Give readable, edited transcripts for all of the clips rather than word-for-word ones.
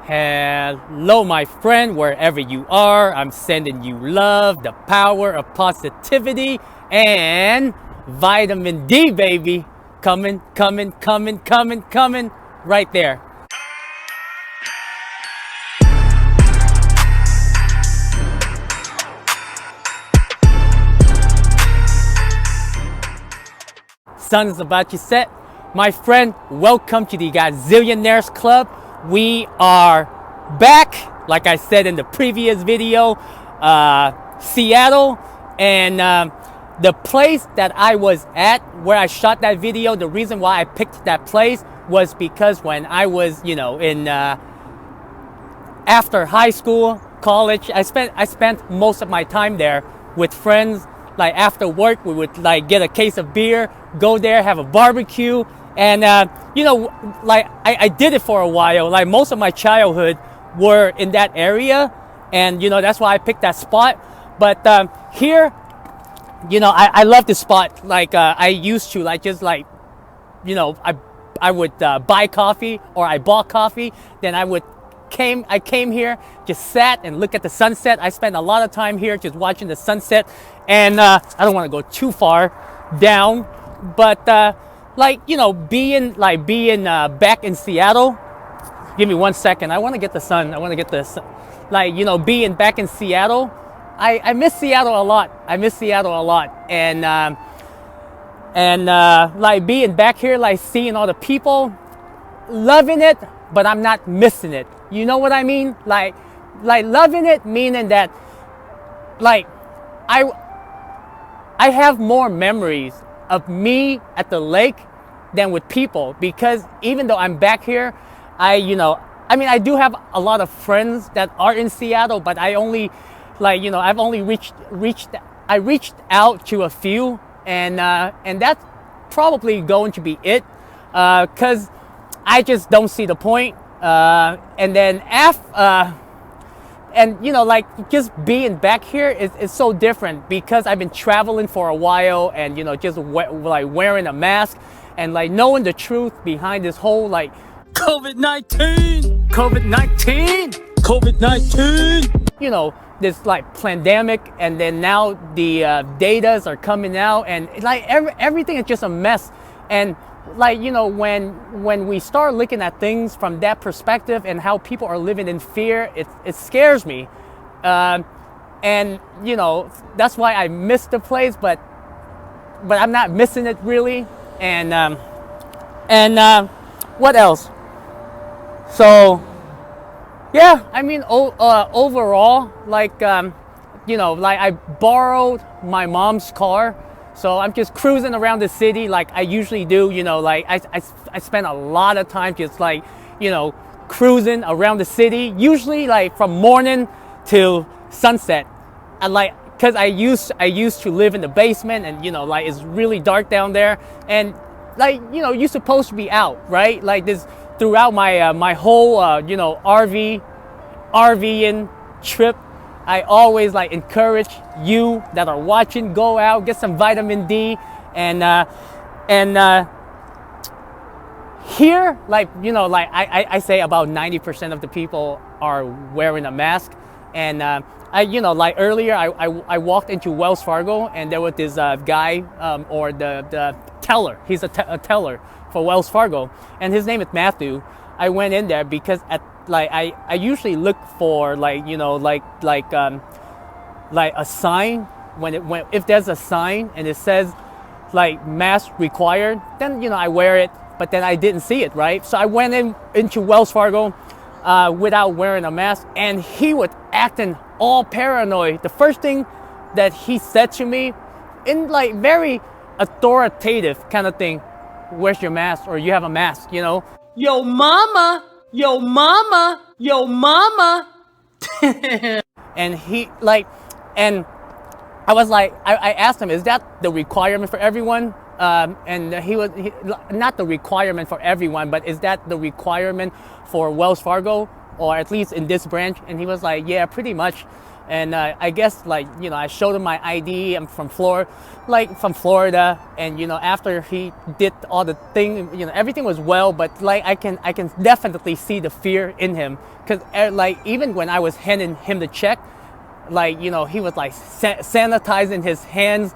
Hello, my friend, wherever you are. I'm sending you love, the power of positivity, and vitamin D, baby. Coming, right there. Sun is about to set. My friend, welcome to the Gazillionaires Club. We are back, like I said in the previous video, Seattle, and the place that I was at where I shot that video, the reason why I picked that place was because when I was, in after high school, college, I spent most of my time there with friends. Like after work, we would like get a case of beer, go there, have a barbecue. And, I did it for a while. Like most of my childhood were in that area. And, that's why I picked that spot. But here, I love this spot. Like I used to, I would buy coffee, or I bought coffee. Then I came here, just sat and looked at the sunset. I spent a lot of time here just watching the sunset. And I don't want to go too far down. But being back in Seattle. Give me 1 second. I want to get the sun. I want to get this. Being back in Seattle, I miss Seattle a lot. And being back here, seeing all the people, loving it, but I'm not missing it. You know what I mean? Like loving it, meaning that, I have more memories of me at the lake than with people, because even though I'm back here, I do have a lot of friends that are in Seattle, but I only, I've only reached out to a few, and that's probably going to be it, because I just don't see the point. And then just being back here is so different, because I've been traveling for a while, and just wearing a mask, and knowing the truth behind this whole COVID-19, this pandemic, and then now the datas are coming out, and everything is just a mess. And when we start looking at things from that perspective and how people are living in fear, it scares me. And that's why I miss the place, but I'm not missing it really. And what else? So yeah, overall, I borrowed my mom's car. So I'm just cruising around the city like I usually do, I spend a lot of time just cruising around the city, usually from morning till sunset. And cause I used to live in the basement, and it's really dark down there, and you're supposed to be out, right? This throughout my whole RVing trip. I always encourage you that are watching, go out, get some vitamin D, and here, I say about 90% of the people are wearing a mask, and earlier I walked into Wells Fargo, and there was this guy, or the teller. He's a teller for Wells Fargo, and his name is Matthew. I went in there because I usually look for a sign if there's a sign and it says mask required, then I wear it. But then I didn't see it, right? So I went into Wells Fargo without wearing a mask, and he was acting all paranoid. The first thing that he said to me, in very authoritative kind of thing, "Where's your mask?" or "You have a mask," Yo mama. And he and I was I asked him, "Is that the requirement for everyone?" And he not the requirement for everyone, but is that the requirement for Wells Fargo, or at least in this branch? And he was like, "Yeah, pretty much." And I guess, like, you know, I showed him my ID. I'm from Florida, and you know, after he did all the thing, you know, everything was well, but like I can definitely see the fear in him, because like even when I was handing him the check, like, you know, he was like sanitizing his hands,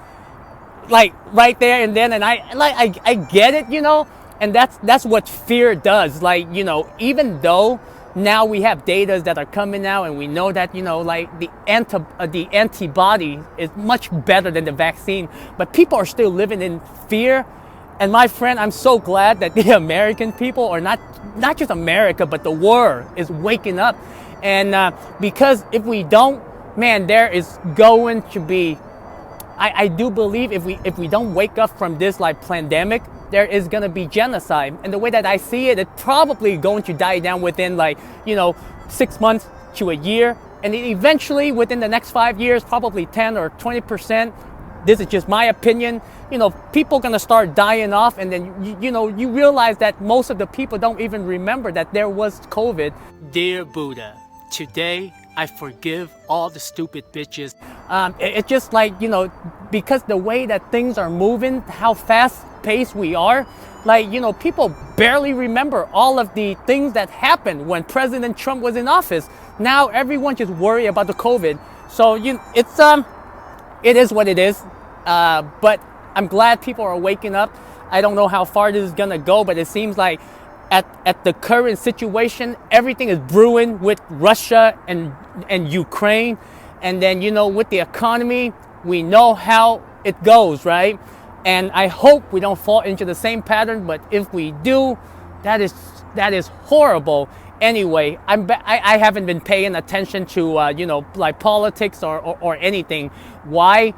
like right there and then, and I get it, you know, and that's what fear does. Like, you know, even though now we have data that are coming out and we know that, you know, like the antibody is much better than the vaccine, but people are still living in fear. And my friend, I'm so glad that the American people, or not just America, but the world is waking up. And because if we don't, man, there is going to be, I do believe if we don't wake up from this like pandemic, there is going to be genocide. And the way that I see it, it's probably going to die down within, like, you know, 6 months to a year. And eventually within the next 5 years, probably 10 or 20%. This is just my opinion. You know, people are going to start dying off. And then, you know, you realize that most of the people don't even remember that there was COVID. Dear Buddha, today I forgive all the stupid bitches. It's just like, you know, because the way that things are moving, how fast paced we are, like, you know, people barely remember all of the things that happened when President Trump was in office. Now everyone just worry about the COVID. So it is what it is. But I'm glad people are waking up. I don't know how far this is gonna go, but it seems like at the current situation, everything is brewing with Russia and Ukraine. And then, you know, with the economy, we know how it goes, right? And I hope we don't fall into the same pattern, but if we do, that is horrible. Anyway, I haven't been paying attention to you know, like politics or anything. Why?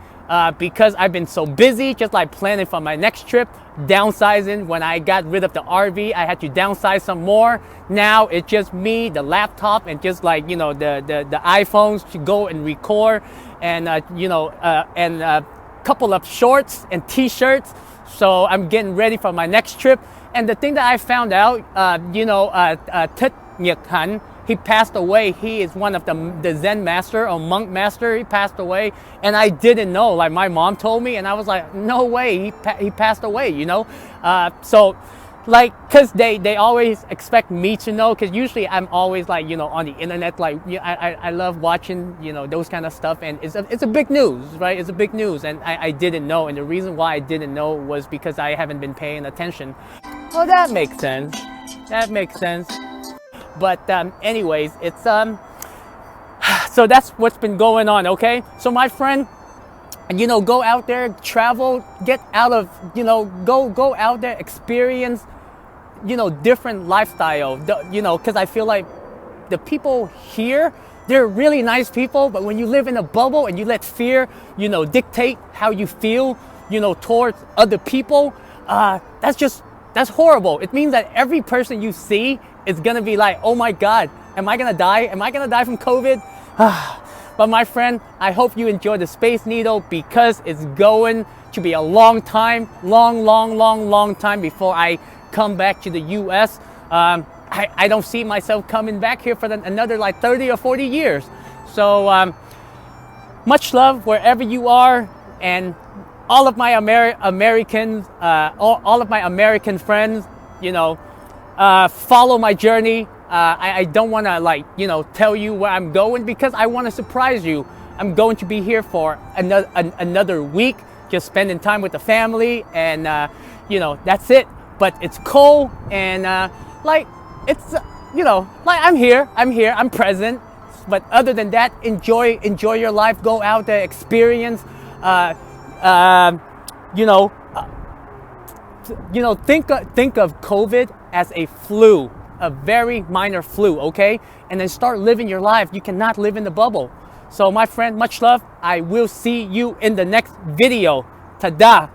Because I've been so busy, just like planning for my next trip, downsizing. When I got rid of the RV, I had to downsize some more. Now it's just me, the laptop, and just like, you know, the iPhones to go and record, and you know, and a couple of shorts and t-shirts. So I'm getting ready for my next trip. And the thing that I found out, you know, Thich Nhat Hanh, he passed away. He is one of the Zen master or monk master. He passed away, and I didn't know. Like, my mom told me, and I was like, no way, he passed away, you know. So, like, cause they always expect me to know. Cause usually I'm always, like, you know, on the internet. Like, I love watching, you know, those kind of stuff, and it's a big news, right? It's a big news, and I didn't know. And the reason why I didn't know was because I haven't been paying attention. Well, that makes sense. That makes sense. But anyways, it's so that's what's been going on. Okay, so my friend, you know, go out there, travel, get out of, you know, go out there, experience, you know, different lifestyle. You know, because I feel like the people here, they're really nice people, but when you live in a bubble and you let fear, you know, dictate how you feel, you know, towards other people, that's horrible. It means that every person you see is gonna be like, oh my God, am I gonna die? Am I gonna die from COVID? But my friend, I hope you enjoy the Space Needle, because it's going to be a long time, long time before I come back to the US. I don't see myself coming back here for another like 30 or 40 years. So much love wherever you are, and all of my Americans, all of my American friends, you know, follow my journey. I don't want to, like, you know, tell you where I'm going, because I want to surprise you. I'm going to be here for another week, just spending time with the family, and you know, that's it. But it's cold, and like, it's you know, like, I'm here, I'm present. But other than that, enjoy your life. Go out there, experience. You know, think of COVID as a flu, a very minor flu, okay? And then start living your life. You cannot live in the bubble. So my friend, much love. I will see you in the next video. Tada!